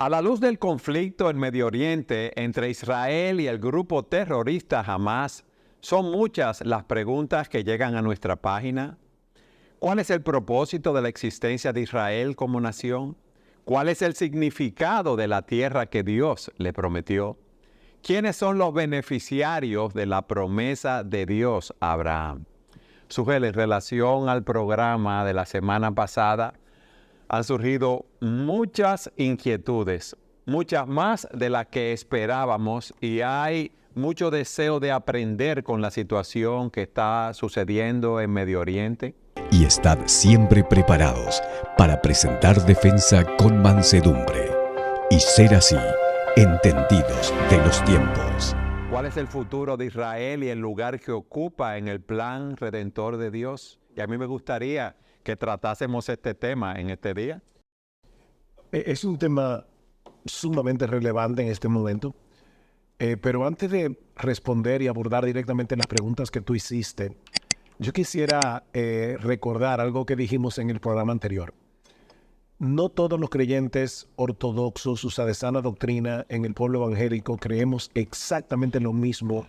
A la luz del conflicto en Medio Oriente entre Israel y el grupo terrorista Hamás, son muchas las preguntas que llegan a nuestra página. ¿Cuál es el propósito de la existencia de Israel como nación? ¿Cuál es el significado de la tierra que Dios le prometió? ¿Quiénes son los beneficiarios de la promesa de Dios a Abraham? Sujel, en relación al programa de la semana pasada, han surgido muchas inquietudes, muchas más de las que esperábamos, y hay mucho deseo de aprender con la situación que está sucediendo en Medio Oriente. Y estad siempre preparados para presentar defensa con mansedumbre y ser así entendidos de los tiempos. ¿Cuál es el futuro de Israel y el lugar que ocupa en el plan redentor de Dios? Y a mí me gustaría que tratásemos este tema en este día. Es un tema sumamente relevante en este momento, pero antes de responder y abordar directamente las preguntas que tú hiciste, yo quisiera recordar algo que dijimos en el programa anterior. No todos los creyentes ortodoxos, o sea, de sana doctrina en el pueblo evangélico, creemos exactamente lo mismo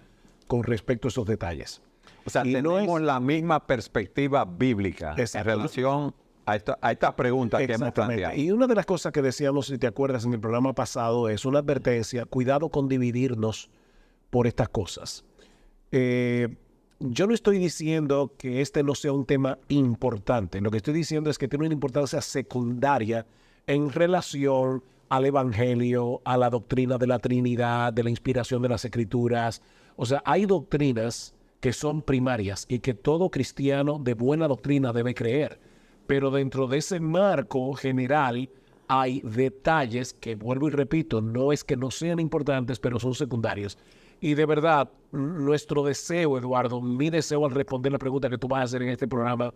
con respecto a esos detalles. O sea, tenemos la misma perspectiva bíblica en relación a estas preguntas que hemos planteado. Y una de las cosas que decíamos, si te acuerdas, en el programa pasado, es una advertencia: cuidado con dividirnos por estas cosas. Yo no estoy diciendo que este no sea un tema importante. Lo que estoy diciendo es que tiene una importancia secundaria en relación al Evangelio, a la doctrina de la Trinidad, de la inspiración de las Escrituras. O sea, hay doctrinas que son primarias y que todo cristiano de buena doctrina debe creer. Pero dentro de ese marco general hay detalles que, vuelvo y repito, no es que no sean importantes, pero son secundarios. Y de verdad, nuestro deseo, Eduardo, mi deseo al responder la pregunta que tú vas a hacer en este programa,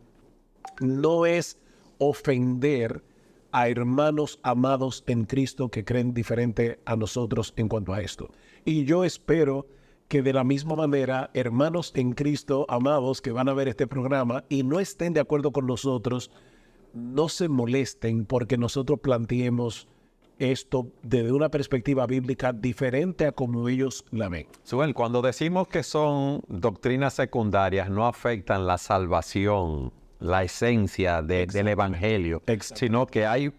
no es ofender a hermanos amados en Cristo que creen diferente a nosotros en cuanto a esto. Y yo espero que de la misma manera, hermanos en Cristo amados que van a ver este programa y no estén de acuerdo con nosotros, no se molesten porque nosotros planteemos esto desde una perspectiva bíblica diferente a como ellos la ven. Sujel, cuando decimos que son doctrinas secundarias, no afectan la salvación, la esencia del Evangelio, sino que hay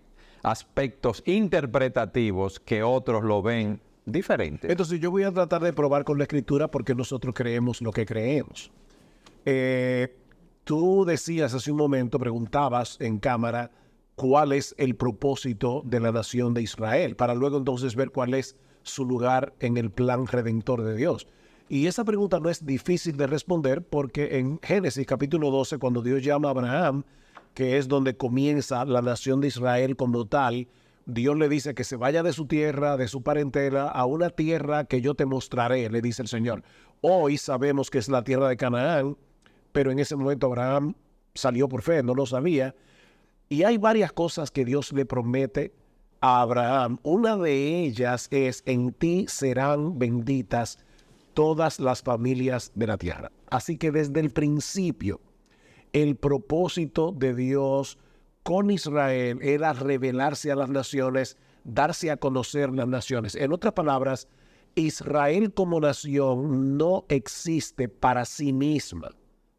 aspectos interpretativos que otros lo ven diferente. Entonces yo voy a tratar de probar con la Escritura porque nosotros creemos lo que creemos. Tú decías hace un momento, preguntabas en cámara, ¿cuál es el propósito de la nación de Israel? Para luego entonces ver cuál es su lugar en el plan redentor de Dios. Y esa pregunta no es difícil de responder porque en Génesis capítulo 12, cuando Dios llama a Abraham, que es donde comienza la nación de Israel como tal, Dios le dice que se vaya de su tierra, de su parentela, a una tierra que yo te mostraré, le dice el Señor. Hoy sabemos que es la tierra de Canaán, pero en ese momento Abraham salió por fe, no lo sabía. Y hay varias cosas que Dios le promete a Abraham. Una de ellas es: en ti serán benditas todas las familias de la tierra. Así que desde el principio, el propósito de Dios con Israel era revelarse a las naciones, darse a conocer las naciones. En otras palabras, Israel como nación no existe para sí misma,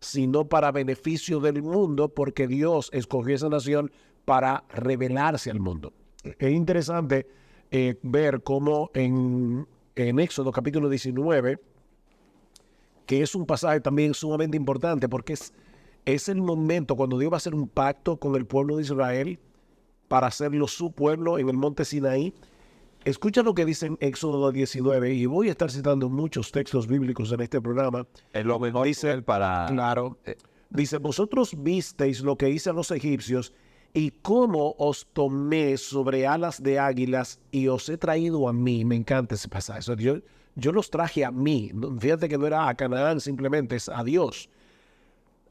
sino para beneficio del mundo, porque Dios escogió esa nación para revelarse al mundo. Es interesante ver cómo en Éxodo capítulo 19, que es un pasaje también sumamente importante, porque es el momento cuando Dios va a hacer un pacto con el pueblo de Israel para hacerlo su pueblo en el monte Sinaí. Escucha lo que dice en Éxodo 19, y voy a estar citando muchos textos bíblicos en este programa. Es lo mejor dice, para... Claro. Dice: vosotros visteis lo que hice a los egipcios y cómo os tomé sobre alas de águilas y os he traído a mí. Me encanta ese pasaje. Yo los traje a mí. Fíjate que no era a Canaán simplemente, es a Dios.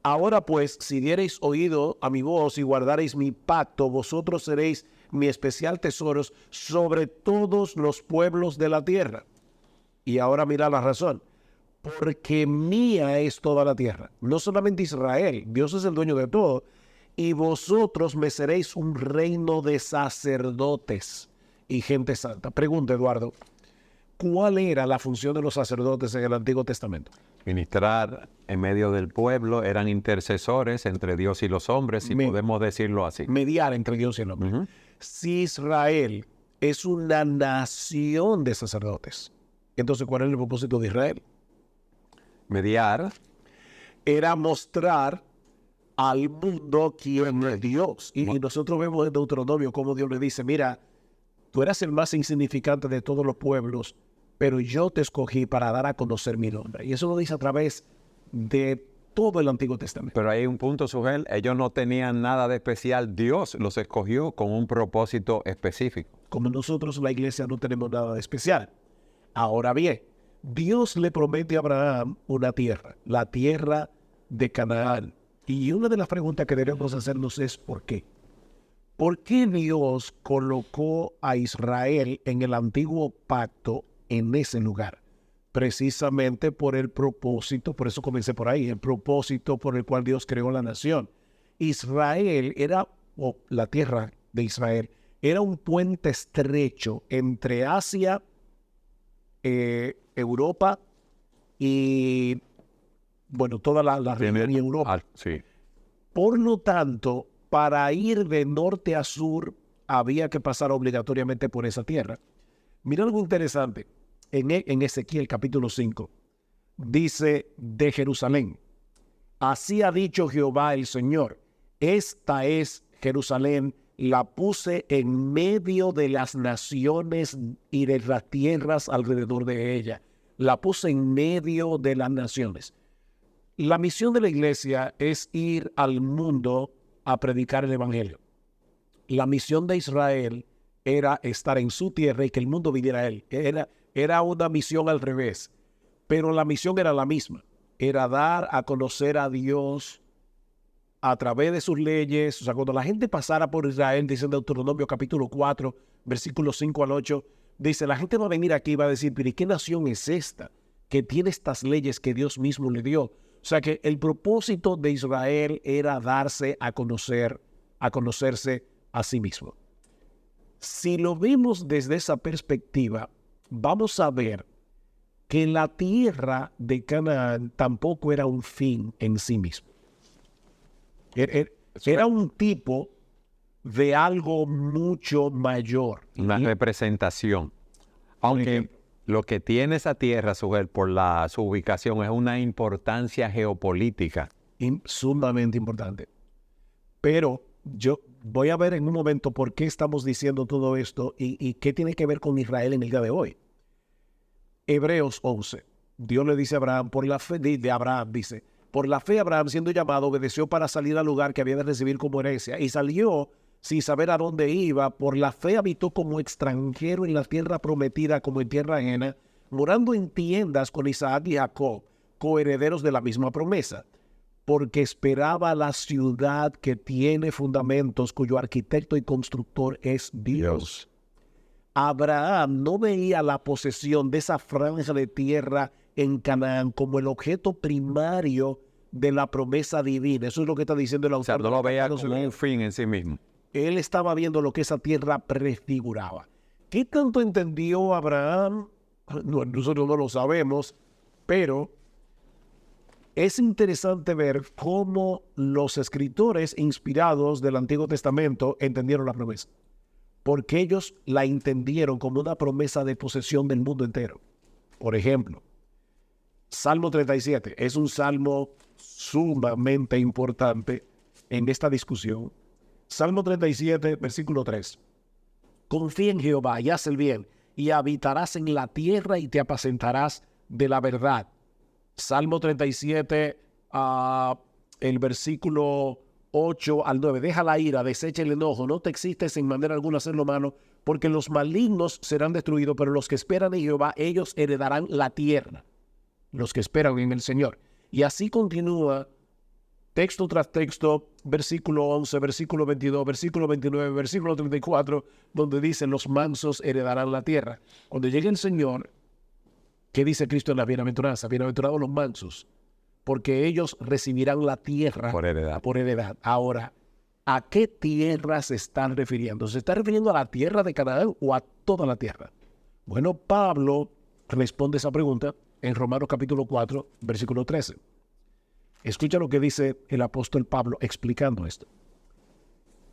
Ahora pues, si diereis oído a mi voz y guardareis mi pacto, vosotros seréis mi especial tesoro sobre todos los pueblos de la tierra. Y ahora mira la razón: porque mía es toda la tierra. No solamente Israel, Dios es el dueño de todo. Y vosotros me seréis un reino de sacerdotes y gente santa. Pregunta, Eduardo, ¿cuál era la función de los sacerdotes en el Antiguo Testamento? Ministrar en medio del pueblo, eran intercesores entre Dios y los hombres, si podemos decirlo así. Mediar entre Dios y el hombre. Si Israel es una nación de sacerdotes, entonces, ¿cuál es el propósito de Israel? Mediar. Era mostrar al mundo quién es Dios. Y nosotros vemos en Deuteronomio cómo Dios le dice, mira, tú eras el más insignificante de todos los pueblos, pero yo te escogí para dar a conocer mi nombre. Y eso lo dice a través de todo el Antiguo Testamento. Pero hay un punto, Sugel, ellos no tenían nada de especial. Dios los escogió con un propósito específico. Como nosotros, la iglesia, no tenemos nada de especial. Ahora bien, Dios le promete a Abraham una tierra, la tierra de Canaán. Y una de las preguntas que debemos hacernos es ¿por qué? ¿Por qué Dios colocó a Israel en el antiguo pacto en ese lugar? Precisamente por el propósito, por eso comencé por ahí, el propósito por el cual Dios creó la nación. Israel era, o la tierra de Israel, era un puente estrecho entre Asia, Europa y, bueno, toda la región de Europa. Sí. Por lo tanto, para ir de norte a sur, había que pasar obligatoriamente por esa tierra. Mira algo interesante. En Ezequiel capítulo 5, dice de Jerusalén, así ha dicho Jehová el Señor, esta es Jerusalén, la puse en medio de las naciones y de las tierras alrededor de ella. La puse en medio de las naciones. La misión de la iglesia es ir al mundo a predicar el evangelio. La misión de Israel era estar en su tierra y que el mundo viniera a él. Era una misión al revés, pero la misión era la misma. Era dar a conocer a Dios a través de sus leyes. O sea, cuando la gente pasara por Israel, dice en Deuteronomio capítulo 4, versículos 5 al 8, dice, la gente va a venir aquí y va a decir, pero ¿y qué nación es esta que tiene estas leyes que Dios mismo le dio? O sea, que el propósito de Israel era darse a conocer, a conocerse a sí mismo. Si lo vemos desde esa perspectiva, vamos a ver que la tierra de Canaán tampoco era un fin en sí mismo. Era un tipo de algo mucho mayor. Una representación. Aunque lo que tiene esa tierra, Sugel, por su ubicación, es una importancia geopolítica. Sumamente importante. Pero yo voy a ver en un momento por qué estamos diciendo todo esto y qué tiene que ver con Israel en el día de hoy. Hebreos 11. Dios le dice a Abraham, por la fe de Abraham, dice, por la fe Abraham, siendo llamado, obedeció para salir al lugar que había de recibir como herencia y salió sin saber a dónde iba. Por la fe habitó como extranjero en la tierra prometida, como en tierra ajena, morando en tiendas con Isaac y Jacob, coherederos de la misma promesa, porque esperaba la ciudad que tiene fundamentos, cuyo arquitecto y constructor es Dios. Abraham no veía la posesión de esa franja de tierra en Canaán como el objeto primario de la promesa divina. Eso es lo que está diciendo el autor. O sea, no lo veía como un fin en sí mismo. Él estaba viendo lo que esa tierra prefiguraba. ¿Qué tanto entendió Abraham? No, nosotros no lo sabemos, pero es interesante ver cómo los escritores inspirados del Antiguo Testamento entendieron la promesa. Porque ellos la entendieron como una promesa de posesión del mundo entero. Por ejemplo, Salmo 37 es un salmo sumamente importante en esta discusión. Salmo 37, versículo 3. Confía en Jehová y haz el bien, y habitarás en la tierra y te apacentarás de la verdad. Salmo 37, el versículo 8 al 9. Deja la ira, desecha el enojo, no te existes en manera alguna hacer lo malo, porque los malignos serán destruidos, pero los que esperan en Jehová, ellos heredarán la tierra. Los que esperan en el Señor. Y así continúa texto tras texto, versículo 11, versículo 22, versículo 29, versículo 34, donde dice, los mansos heredarán la tierra. Cuando llegue el Señor, ¿qué dice Cristo en la bienaventuranza? Bienaventurados los mansos, porque ellos recibirán la tierra por heredad. Ahora, ¿A qué tierra se están refiriendo? ¿Se está refiriendo a la tierra de Canaán o a toda la tierra? Bueno, Pablo responde esa pregunta en Romanos capítulo 4, versículo 13. Escucha lo que dice el apóstol Pablo explicando esto.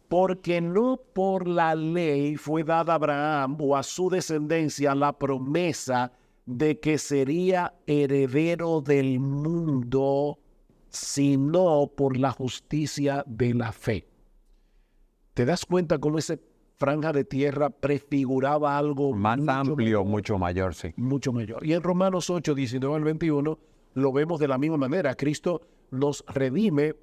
Porque no por la ley fue dada a Abraham o a su descendencia la promesa de que sería heredero del mundo, sino por la justicia de la fe. ¿Te das cuenta cómo esa franja de tierra prefiguraba algo Más mucho amplio, mayor? mucho mayor, sí. Mucho mayor. Y en Romanos 8, 19 al 21, lo vemos de la misma manera. Cristo nos redime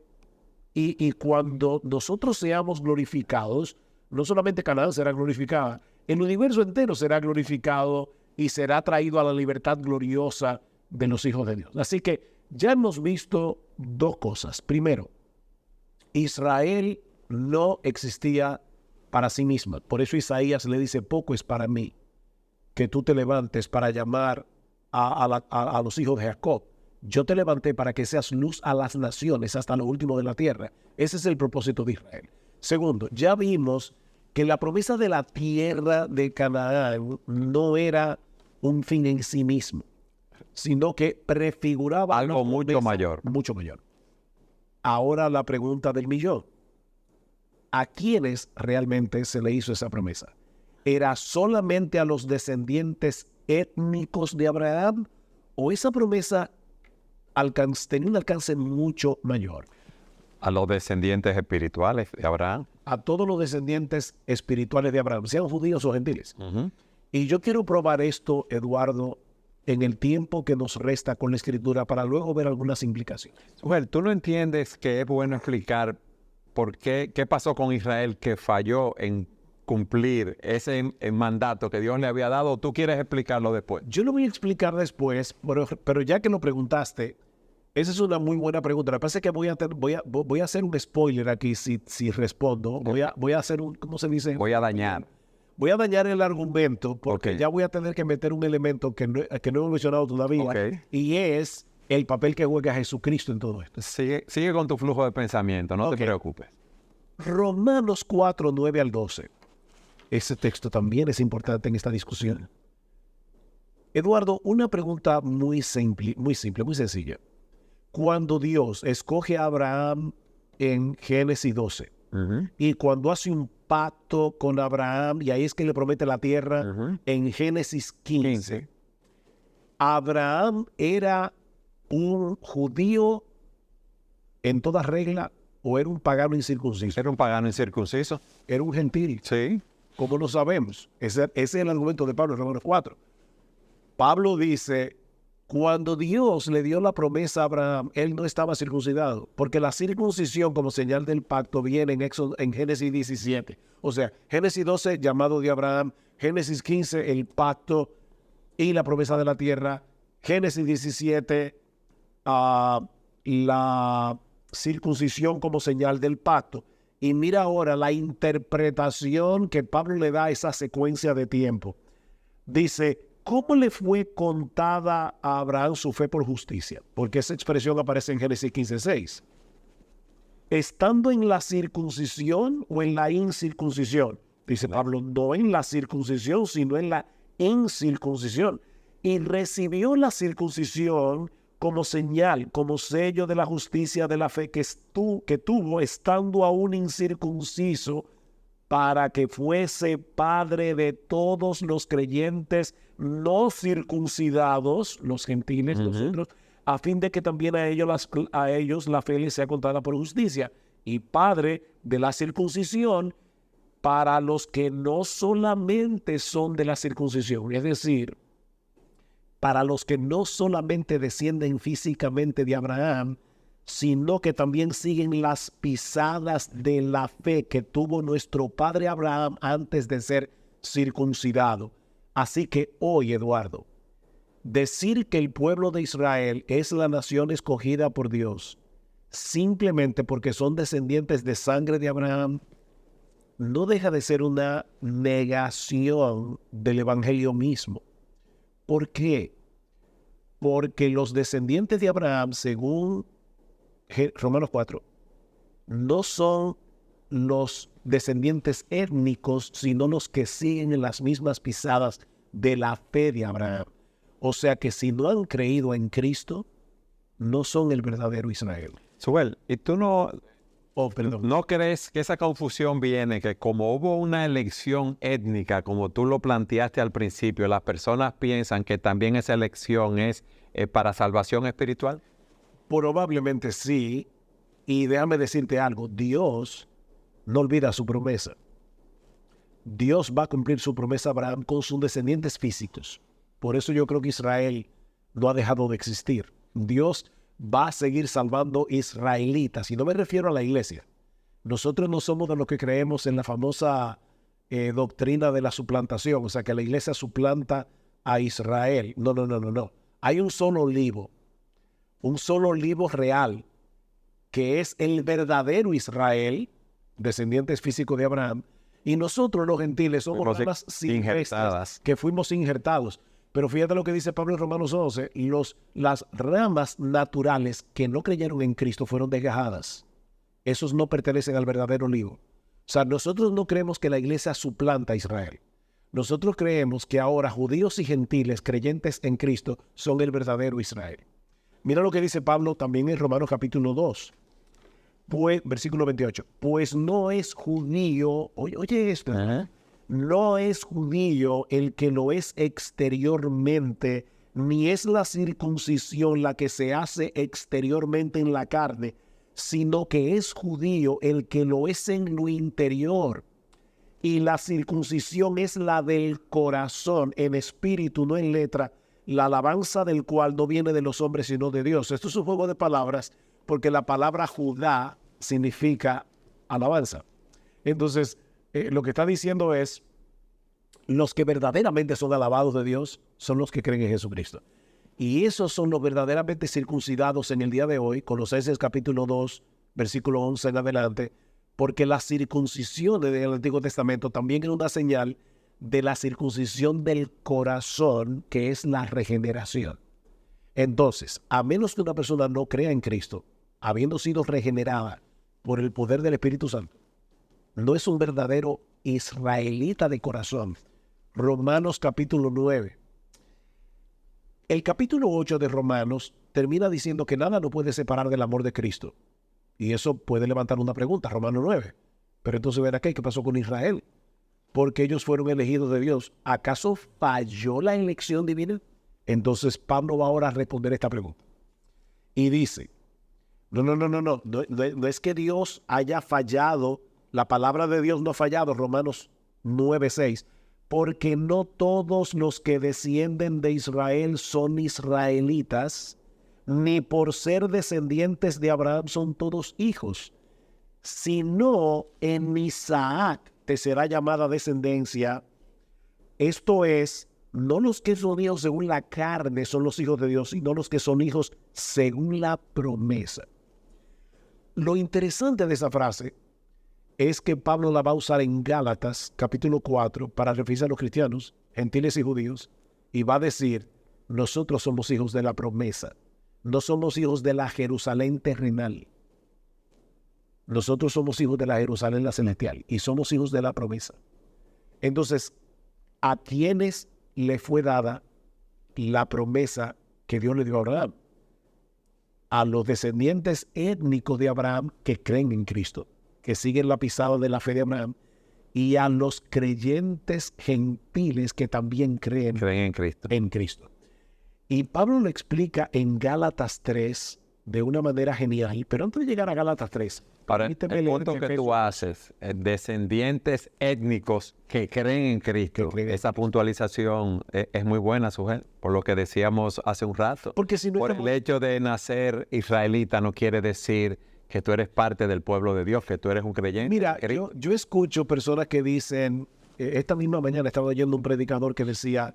y cuando nosotros seamos glorificados, no solamente Canaán será glorificada, el universo entero será glorificado y será traído a la libertad gloriosa de los hijos de Dios. Así que ya hemos visto dos cosas. Primero, Israel no existía para sí misma. Por eso Isaías le dice, poco es para mí que tú te levantes para llamar a los hijos de Jacob. Yo te levanté para que seas luz a las naciones hasta lo último de la tierra. Ese es el propósito de Israel. Segundo, ya vimos que la promesa de la tierra de Canaán no era un fin en sí mismo, sino que prefiguraba Algo una mucho promesa mayor. mucho mayor. Ahora la pregunta del millón. ¿A quiénes realmente se le hizo esa promesa? ¿Era solamente a los descendientes étnicos de Abraham? ¿O esa promesa tenía un alcance mucho mayor? A los descendientes espirituales de Abraham. A todos los descendientes espirituales de Abraham, sean judíos o gentiles. Ujú. Y yo quiero probar esto, Eduardo, en el tiempo que nos resta con la Escritura para luego ver algunas implicaciones. Well, ¿tú no entiendes que es bueno explicar por qué pasó con Israel que falló en cumplir ese mandato que Dios le había dado? ¿O tú quieres explicarlo después? Yo lo voy a explicar después, pero ya que lo preguntaste, esa es una muy buena pregunta. Lo que pasa es que voy a hacer un spoiler aquí si respondo. Voy a hacer un, ¿cómo se dice? Voy a dañar. Voy a dañar el argumento porque Ok. ya voy a tener que meter un elemento que no hemos mencionado todavía. Ok. Y es el papel que juega Jesucristo en todo esto. Sigue con tu flujo de pensamiento, no Ok. te preocupes. Romanos 4, 9 al 12. Ese texto también es importante en esta discusión. Eduardo, una pregunta muy simple, muy sencilla. Cuando Dios escoge a Abraham en Génesis 12, Ujú. y cuando hace un pacto con Abraham, y ahí es que le promete la tierra, Ujú. en Génesis 15, 15. ¿Abraham era un judío en toda regla o era un pagano incircunciso? ¿Era un pagano incircunciso? Era un gentil. Sí. ¿Cómo lo sabemos? Ese es el argumento de Pablo en Romanos 4. Pablo dice, cuando Dios le dio la promesa a Abraham, él no estaba circuncidado, porque la circuncisión como señal del pacto viene en Génesis 17. O sea, Génesis 12, llamado de Abraham, Génesis 15, el pacto y la promesa de la tierra, Génesis 17, la circuncisión como señal del pacto. Y mira ahora la interpretación que Pablo le da a esa secuencia de tiempo. Dice, ¿cómo le fue contada a Abraham su fe por justicia? Porque esa expresión aparece en Génesis 15:6. ¿Estando en la circuncisión o en la incircuncisión? Dice Pablo, no en la circuncisión, sino en la incircuncisión. Y recibió la circuncisión como señal, como sello de la justicia de la fe que tuvo estando aún incircunciso, para que fuese padre de todos los creyentes no circuncidados, los gentiles, nosotros, a fin de que también a ellos la fe les sea contada por justicia, y padre de la circuncisión para los que no solamente son de la circuncisión, es decir, para los que no solamente descienden físicamente de Abraham, sino que también siguen las pisadas de la fe que tuvo nuestro padre Abraham antes de ser circuncidado. Así que hoy, Eduardo, decir que el pueblo de Israel es la nación escogida por Dios simplemente porque son descendientes de sangre de Abraham no deja de ser una negación del evangelio mismo. ¿Por qué? Porque los descendientes de Abraham, según Romanos 4, no son los descendientes étnicos, sino los que siguen en las mismas pisadas de la fe de Abraham. O sea que si no han creído en Cristo, no son el verdadero Israel. Suel, ¿y tú no Perdón. ¿No crees que esa confusión viene que como hubo una elección étnica, como tú lo planteaste al principio, las personas piensan que también esa elección es para salvación espiritual? Probablemente sí. Y déjame decirte algo, Dios no olvida su promesa. Dios va a cumplir su promesa a Abraham con sus descendientes físicos. Por eso yo creo que Israel no ha dejado de existir. Dios va a seguir salvando israelitas. Y no me refiero a la iglesia. Nosotros no somos de los que creemos en la famosa doctrina de la suplantación. O sea, que la iglesia suplanta a Israel. No. Hay un solo olivo real, que es el verdadero Israel, descendientes físicos de Abraham. Y nosotros los gentiles somos ramas silvestres que fuimos injertados. Pero fíjate lo que dice Pablo en Romanos 11, las ramas naturales que no creyeron en Cristo fueron desgajadas. Esos no pertenecen al verdadero olivo. O sea, nosotros no creemos que la iglesia suplanta a Israel. Nosotros creemos que ahora judíos y gentiles creyentes en Cristo son el verdadero Israel. Mira lo que dice Pablo también en Romanos capítulo 2, versículo 28. Pues no es judío, oye esto, no es judío el que lo es exteriormente, ni es la circuncisión la que se hace exteriormente en la carne, sino que es judío el que lo es en lo interior. Y la circuncisión es la del corazón, en espíritu, no en letra, la alabanza del cual no viene de los hombres, sino de Dios. Esto es un juego de palabras, porque la palabra Judá significa alabanza. Entonces, lo que está diciendo es, los que verdaderamente son alabados de Dios son los que creen en Jesucristo. Y esos son los verdaderamente circuncidados en el día de hoy, Colosenses capítulo 2, versículo 11 en adelante, porque la circuncisión del Antiguo Testamento también era una señal de la circuncisión del corazón, que es la regeneración. Entonces, a menos que una persona no crea en Cristo, habiendo sido regenerada por el poder del Espíritu Santo, no es un verdadero israelita de corazón. Romanos capítulo 9. El capítulo 8 de Romanos termina diciendo que nada nos puede separar del amor de Cristo. Y eso puede levantar una pregunta, Romanos 9. Pero entonces ven aquí, ¿qué pasó con Israel? Porque ellos fueron elegidos de Dios. ¿Acaso falló la elección divina? Entonces Pablo va ahora a responder esta pregunta. Y dice, no es que Dios haya fallado, la palabra de Dios no ha fallado, Romanos 9:6, porque no todos los que descienden de Israel son israelitas, ni por ser descendientes de Abraham son todos hijos, sino en Isaac te será llamada descendencia. Esto es, no los que son hijos según la carne son los hijos de Dios, sino los que son hijos según la promesa. Lo interesante de esa frase es que Pablo la va a usar en Gálatas capítulo 4 para referirse a los cristianos, gentiles y judíos, y va a decir, nosotros somos hijos de la promesa, no somos hijos de la Jerusalén terrenal. Nosotros somos hijos de la Jerusalén la celestial y somos hijos de la promesa. Entonces, ¿a quiénes le fue dada la promesa que Dios le dio a Abraham? A los descendientes étnicos de Abraham que creen en Cristo, que siguen la pisada de la fe de Abraham, y a los creyentes gentiles que también creen en Cristo. Y Pablo lo explica en Gálatas 3 de una manera genial. Pero antes de llegar a Gálatas 3, para el punto que tú haces, descendientes étnicos que creen en Cristo, esa puntualización es muy buena, Sujel, por lo que decíamos hace un rato. Porque si no por el hecho de nacer israelita no quiere decir que tú eres parte del pueblo de Dios, que tú eres un creyente. Mira, yo escucho personas que dicen, esta misma mañana estaba oyendo un predicador que decía,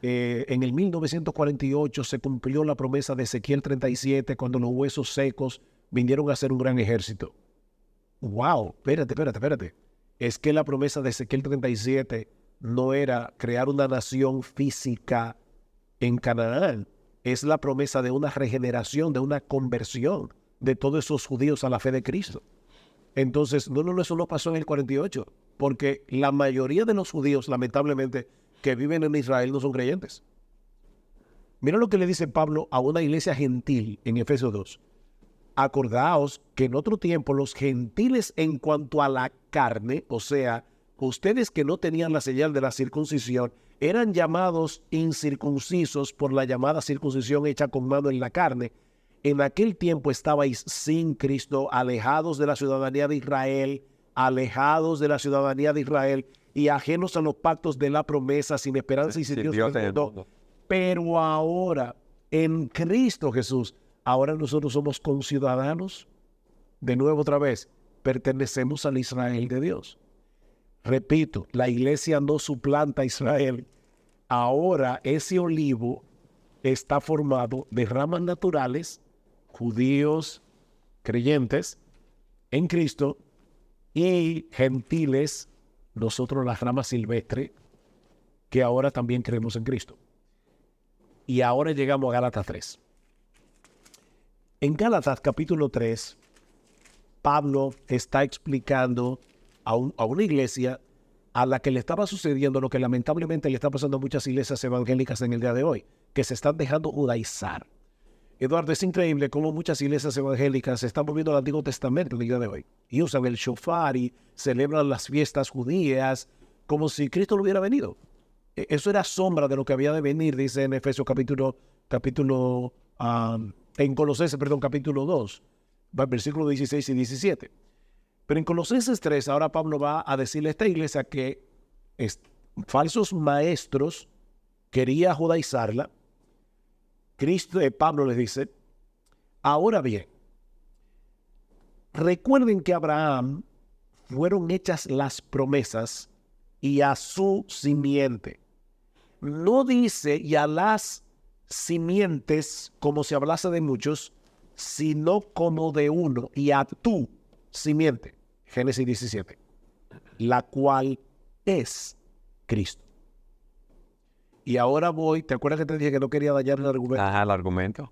en el 1948 se cumplió la promesa de Ezequiel 37 cuando los huesos secos vinieron a ser un gran ejército. ¡Wow! Espérate. Es que la promesa de Ezequiel 37 no era crear una nación física en Canaán. Es la promesa de una regeneración, de una conversión de todos esos judíos a la fe de Cristo. Entonces, no, eso no pasó en el 48, porque la mayoría de los judíos, lamentablemente, que viven en Israel no son creyentes. Mira lo que le dice Pablo a una iglesia gentil en Efesios 2. Acordaos que en otro tiempo los gentiles en cuanto a la carne, o sea, ustedes que no tenían la señal de la circuncisión, eran llamados incircuncisos por la llamada circuncisión hecha con mano en la carne. En aquel tiempo estabais sin Cristo, alejados de la ciudadanía de Israel, y ajenos a los pactos de la promesa, sin esperanza y sin Dios en el mundo. Pero ahora, en Cristo Jesús, ahora nosotros somos conciudadanos. De nuevo otra vez, pertenecemos al Israel de Dios. Repito, la iglesia no suplanta a Israel. Ahora ese olivo está formado de ramas naturales, judíos, creyentes en Cristo, y gentiles, nosotros las ramas silvestres, que ahora también creemos en Cristo. Y ahora llegamos a Gálatas 3. En Gálatas capítulo 3, Pablo está explicando a una iglesia a la que le estaba sucediendo lo que lamentablemente le está pasando a muchas iglesias evangélicas en el día de hoy, que se están dejando judaizar. Eduardo, es increíble cómo muchas iglesias evangélicas se están volviendo al Antiguo Testamento en el día de hoy. Y usan el shofar y celebran las fiestas judías como si Cristo no hubiera venido. Eso era sombra de lo que había de venir, dice en Efesios en Colosenses, capítulo 2, versículos 16 y 17. Pero en Colosenses 3, ahora Pablo va a decirle a esta iglesia que falsos maestros quería judaizarla. Pablo les dice, ahora bien, recuerden que a Abraham fueron hechas las promesas y a su simiente. No dice y a las simientes como si hablase de muchos, sino como de uno, y a tu simiente. Génesis 17. La cual es Cristo. Y ahora ¿te acuerdas que te dije que no quería dañar el argumento? Ajá, el argumento.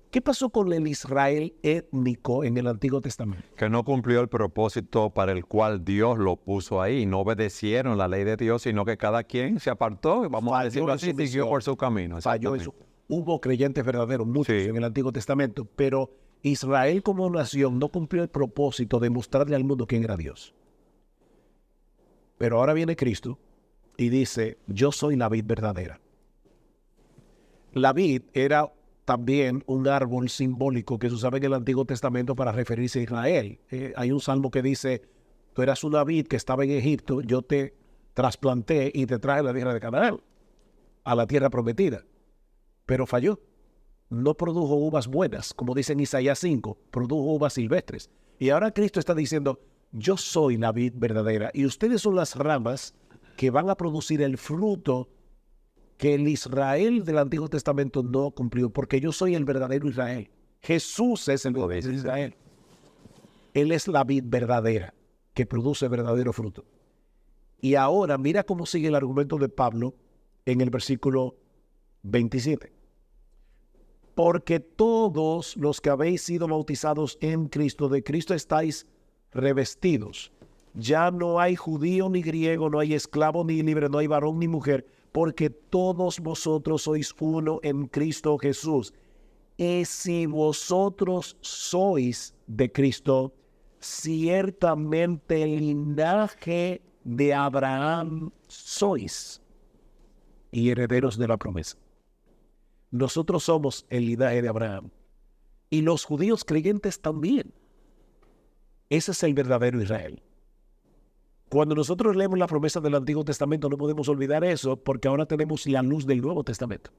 ¿Qué pasó con el Israel étnico en el Antiguo Testamento? Que no cumplió el propósito para el cual Dios lo puso ahí. No obedecieron la ley de Dios, sino que cada quien se apartó, vamos a decirlo así, siguió por su camino. Falló eso. Hubo creyentes verdaderos, muchos en el Antiguo Testamento, pero Israel como nación no cumplió el propósito de mostrarle al mundo quién era Dios. Pero ahora viene Cristo y dice, yo soy la vid verdadera. La vid era también un árbol simbólico que se usaba en el Antiguo Testamento para referirse a Israel. Hay un salmo que dice, tú eras una vid que estaba en Egipto, yo te trasplanté y te traje a la tierra de Canaán, a la tierra prometida. Pero falló. No produjo uvas buenas, como dice en Isaías 5, produjo uvas silvestres. Y ahora Cristo está diciendo, yo soy la vid verdadera y ustedes son las ramas que van a producir el fruto que el Israel del Antiguo Testamento no cumplió, porque yo soy el verdadero Israel. Jesús es el verdadero Israel. Él es la vid verdadera que produce verdadero fruto. Y ahora mira cómo sigue el argumento de Pablo en el versículo 27. Porque todos los que habéis sido bautizados en Cristo, de Cristo estáis revestidos. Ya no hay judío ni griego, no hay esclavo ni libre, no hay varón ni mujer, porque todos vosotros sois uno en Cristo Jesús. Y si vosotros sois de Cristo, ciertamente el linaje de Abraham sois y herederos de la promesa. Nosotros somos el linaje de Abraham y los judíos creyentes también. Ese es el verdadero Israel. Cuando nosotros leemos la promesa del Antiguo Testamento no podemos olvidar eso porque ahora tenemos la luz del Nuevo Testamento.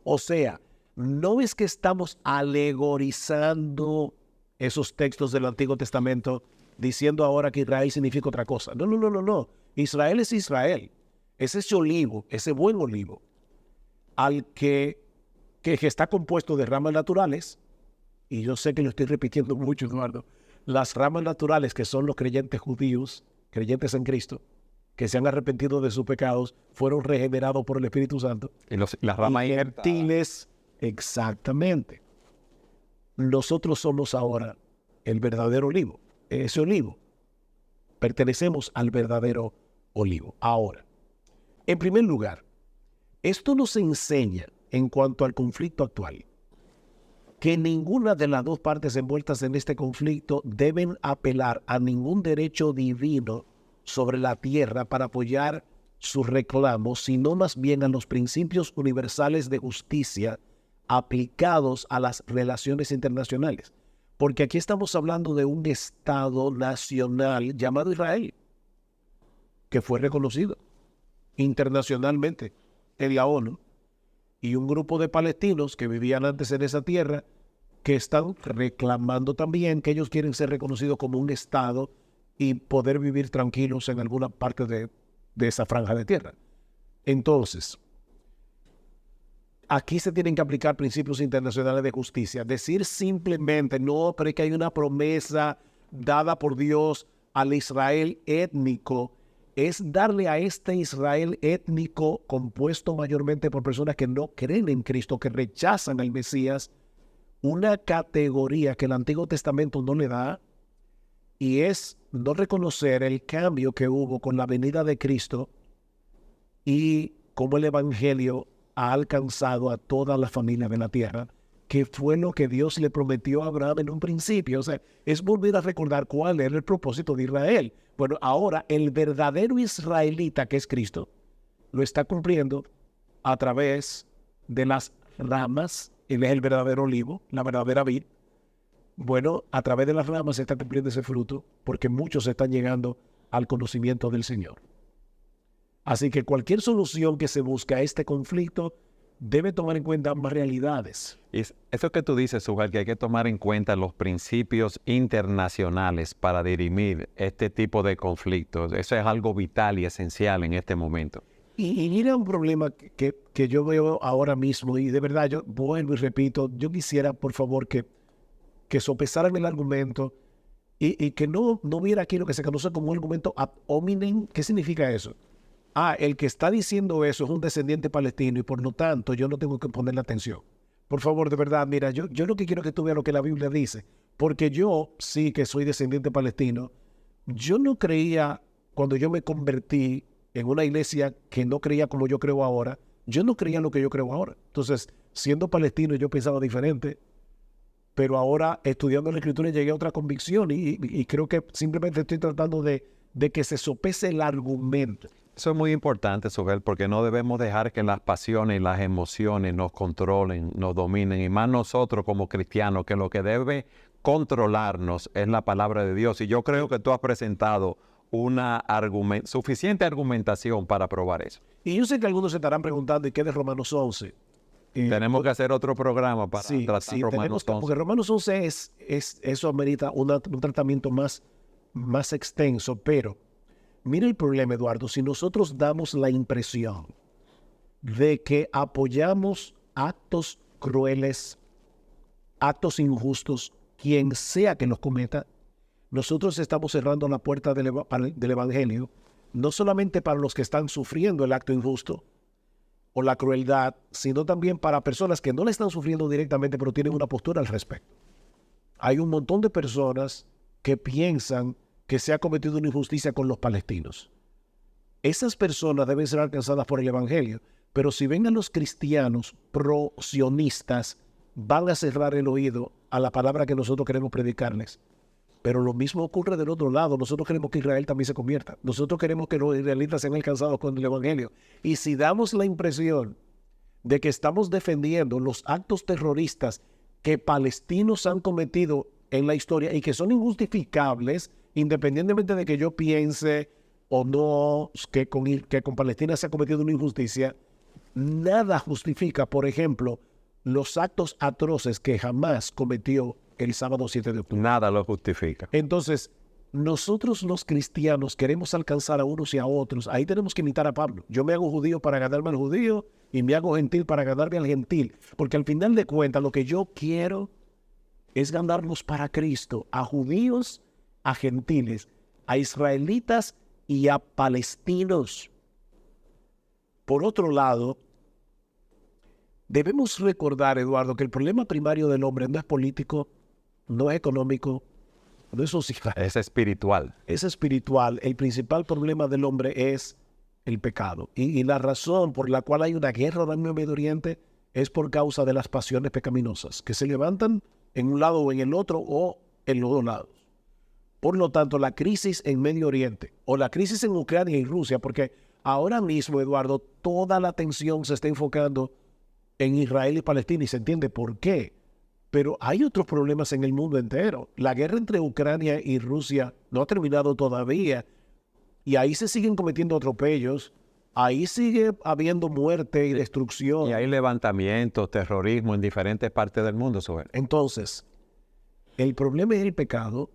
O sea, no es que estamos alegorizando esos textos del Antiguo Testamento diciendo ahora que Israel significa otra cosa. No. Israel es Israel. Es ese olivo, ese buen olivo, al que está compuesto de ramas naturales, y yo sé que lo estoy repitiendo mucho, Eduardo, las ramas naturales que son los creyentes judíos, creyentes en Cristo, que se han arrepentido de sus pecados, fueron regenerados por el Espíritu Santo. Y las ramas gentiles, exactamente. Nosotros somos ahora el verdadero olivo. Ese olivo. Pertenecemos al verdadero olivo. Ahora, en primer lugar, esto nos enseña en cuanto al conflicto actual que ninguna de las dos partes envueltas en este conflicto deben apelar a ningún derecho divino sobre la tierra para apoyar sus reclamos, sino más bien a los principios universales de justicia aplicados a las relaciones internacionales. Porque aquí estamos hablando de un Estado nacional llamado Israel, que fue reconocido internacionalmente en la ONU, y un grupo de palestinos que vivían antes en esa tierra que están reclamando también que ellos quieren ser reconocidos como un Estado y poder vivir tranquilos en alguna parte de esa franja de tierra. Entonces, aquí se tienen que aplicar principios internacionales de justicia. Decir simplemente, no, pero es que hay una promesa dada por Dios al Israel étnico, es darle a este Israel étnico compuesto mayormente por personas que no creen en Cristo, que rechazan al Mesías, una categoría que el Antiguo Testamento no le da, y es no reconocer el cambio que hubo con la venida de Cristo y cómo el Evangelio ha alcanzado a toda la familia de la tierra, que fue lo que Dios le prometió a Abraham en un principio. O sea, es volver a recordar cuál era el propósito de Israel. Bueno, ahora el verdadero israelita, que es Cristo, lo está cumpliendo a través de las ramas. Él es el verdadero olivo, la verdadera vid. Bueno, a través de las ramas se está cumpliendo ese fruto, porque muchos están llegando al conocimiento del Señor. Así que cualquier solución que se busque a este conflicto debe tomar en cuenta ambas realidades. Y eso que tú dices, Sujal, que hay que tomar en cuenta los principios internacionales para dirimir este tipo de conflictos. Eso es algo vital y esencial en este momento. Y mira un problema que yo veo ahora mismo, y de verdad yo vuelvo y repito, yo quisiera por favor que sopesaran el argumento y que no hubiera aquí lo que se conoce como un argumento ad hominem. ¿Qué significa eso? El que está diciendo eso es un descendiente palestino y por lo tanto yo no tengo que ponerle atención. Por favor, de verdad, mira, yo lo que quiero que tú veas lo que la Biblia dice, porque yo sí que soy descendiente palestino. Yo no creía, cuando yo me convertí en una iglesia que no creía como yo creo ahora, yo no creía lo que yo creo ahora. Entonces, siendo palestino yo pensaba diferente, pero ahora estudiando la Escritura llegué a otra convicción y creo que simplemente estoy tratando de que se sopese el argumento. Eso es muy importante, Sujal, porque no debemos dejar que las pasiones y las emociones nos controlen, nos dominen, y más nosotros como cristianos, que lo que debe controlarnos es la palabra de Dios. Y yo creo que tú has presentado una suficiente argumentación para probar eso. Y yo sé que algunos se estarán preguntando, ¿y qué de Romanos 11? Tenemos que hacer otro programa para tratar Romanos 11. Porque Romanos 11 eso amerita un tratamiento más extenso, pero mira el problema, Eduardo. Si nosotros damos la impresión de que apoyamos actos crueles, actos injustos, quien sea que los cometa, nosotros estamos cerrando la puerta del Evangelio, no solamente para los que están sufriendo el acto injusto o la crueldad, sino también para personas que no la están sufriendo directamente, pero tienen una postura al respecto. Hay un montón de personas que piensan que se ha cometido una injusticia con los palestinos. Esas personas deben ser alcanzadas por el Evangelio, pero si vengan los cristianos pro-sionistas, van a cerrar el oído a la palabra que nosotros queremos predicarles. Pero lo mismo ocurre del otro lado. Nosotros queremos que Israel también se convierta. Nosotros queremos que los israelitas sean alcanzados con el Evangelio. Y si damos la impresión de que estamos defendiendo los actos terroristas que palestinos han cometido en la historia y que son injustificables, independientemente de que yo piense o no que con Palestina se ha cometido una injusticia, nada justifica, por ejemplo, los actos atroces que Hamás cometió el sábado 7 de octubre. Nada lo justifica. Entonces, nosotros los cristianos queremos alcanzar a unos y a otros. Ahí tenemos que imitar a Pablo. Yo me hago judío para ganarme al judío y me hago gentil para ganarme al gentil. Porque al final de cuentas, lo que yo quiero es ganarnos para Cristo, a judíos, a gentiles, a israelitas y a palestinos. Por otro lado, debemos recordar, Eduardo, que el problema primario del hombre no es político, no es económico, No es social. Es espiritual. Es espiritual. El principal problema del hombre es el pecado. Y la razón por la cual hay una guerra ahora mismo en Medio Oriente es por causa de las pasiones pecaminosas, que se levantan en un lado o en el otro o en los dos lados. Por lo tanto, la crisis en Medio Oriente o la crisis en Ucrania y Rusia, porque ahora mismo, Eduardo, toda la atención se está enfocando en Israel y Palestina y se entiende por qué. Pero hay otros problemas en el mundo entero. La guerra entre Ucrania y Rusia no ha terminado todavía y ahí se siguen cometiendo atropellos. Ahí sigue habiendo muerte y destrucción. Y hay levantamientos, terrorismo en diferentes partes del mundo, Sober. Entonces, el problema es el pecado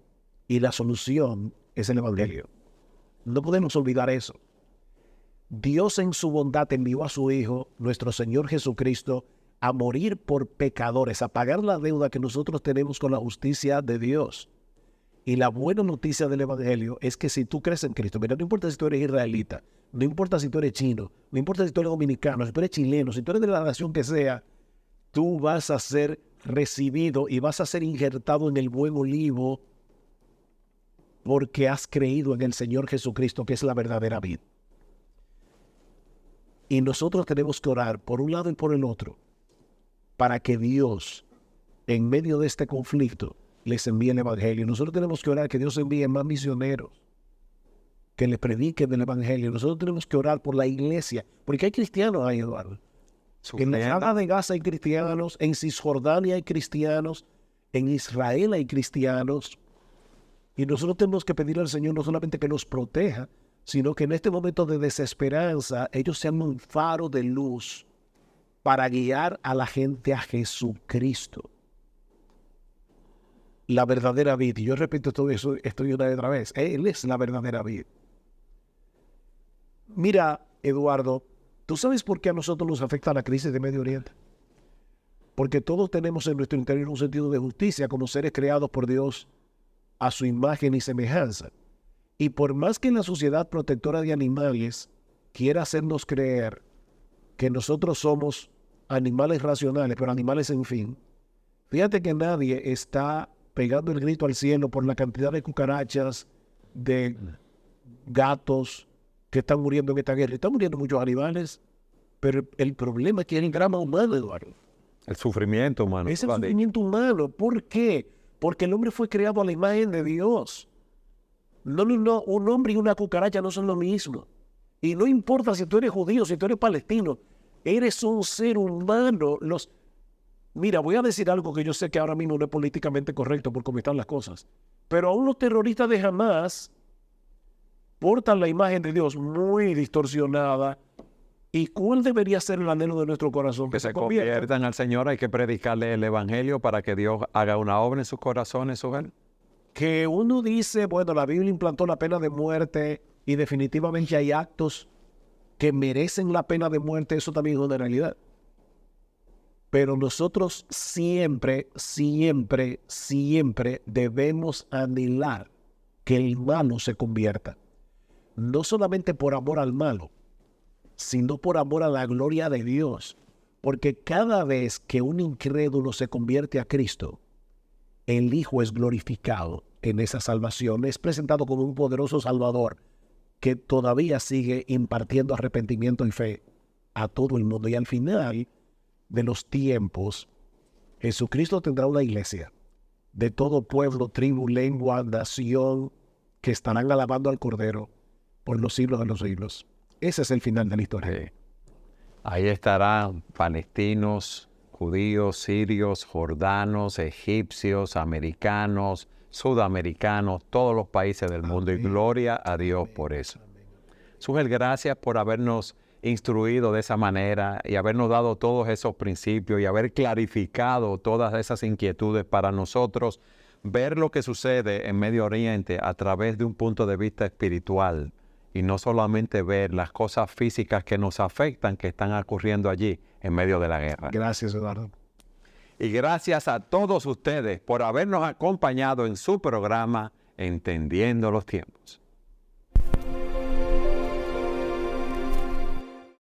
y la solución es el Evangelio. No podemos olvidar eso. Dios en su bondad envió a su Hijo, nuestro Señor Jesucristo, a morir por pecadores, a pagar la deuda que nosotros tenemos con la justicia de Dios. Y la buena noticia del Evangelio es que si tú crees en Cristo, mira, no importa si tú eres israelita, no importa si tú eres chino, no importa si tú eres dominicano, si tú eres chileno, si tú eres de la nación que sea, tú vas a ser recibido y vas a ser injertado en el buen olivo porque has creído en el Señor Jesucristo, que es la verdadera vida. Y nosotros tenemos que orar por un lado y por el otro para que Dios, en medio de este conflicto, les envíe el Evangelio. Nosotros tenemos que orar que Dios envíe más misioneros que les prediquen del Evangelio. Nosotros tenemos que orar por la iglesia, porque hay cristianos ahí, Eduardo. En la Franja de Gaza hay cristianos, en Cisjordania hay cristianos, en Israel hay cristianos. Y nosotros tenemos que pedirle al Señor no solamente que nos proteja, sino que en este momento de desesperanza ellos sean un faro de luz para guiar a la gente a Jesucristo, la verdadera vida. Y yo repito todo eso, esto una y otra vez. Él es la verdadera vida. Mira, Eduardo, ¿tú sabes por qué a nosotros nos afecta la crisis de Medio Oriente? Porque todos tenemos en nuestro interior un sentido de justicia como seres creados por Dios a su imagen y semejanza. Y por más que la sociedad protectora de animales quiera hacernos creer que nosotros somos animales racionales, pero animales en fin, fíjate que nadie está pegando el grito al cielo por la cantidad de cucarachas, de gatos que están muriendo en esta guerra. Están muriendo muchos animales, pero el problema es que hay el drama humano, Eduardo. El sufrimiento humano. Es el sufrimiento humano. ¿Por qué? Porque el hombre fue creado a la imagen de Dios. No, un hombre y una cucaracha no son lo mismo. Y no importa si tú eres judío, si tú eres palestino, eres un ser humano. Mira, voy a decir algo que yo sé que ahora mismo no es políticamente correcto por cómo están las cosas, pero aún los terroristas de Hamas portan la imagen de Dios muy distorsionada. ¿Y cuál debería ser el anhelo de nuestro corazón? Que se conviertan al Señor. Hay que predicarle el Evangelio para que Dios haga una obra en sus corazones, Sober. Que uno dice, bueno, la Biblia implantó la pena de muerte y definitivamente hay actos que merecen la pena de muerte. Eso también es una realidad. Pero nosotros siempre, siempre, siempre debemos anhelar que el malo se convierta. No solamente por amor al malo, sino por amor a la gloria de Dios. Porque cada vez que un incrédulo se convierte a Cristo, el Hijo es glorificado en esa salvación. Es presentado como un poderoso Salvador que todavía sigue impartiendo arrepentimiento y fe a todo el mundo. Y al final de los tiempos, Jesucristo tendrá una iglesia de todo pueblo, tribu, lengua, nación, que estarán alabando al Cordero por los siglos de los siglos. Ese es el final de la historia. Sí. Ahí estarán palestinos, judíos, sirios, jordanos, egipcios, americanos, sudamericanos, todos los países del mundo. Y gloria a Dios por eso. Sugel, gracias por habernos instruido de esa manera y habernos dado todos esos principios y haber clarificado todas esas inquietudes para nosotros ver lo que sucede en Medio Oriente a través de un punto de vista espiritual y no solamente ver las cosas físicas que nos afectan que están ocurriendo allí en medio de la guerra. Gracias, Eduardo. Y gracias a todos ustedes por habernos acompañado en su programa Entendiendo los Tiempos.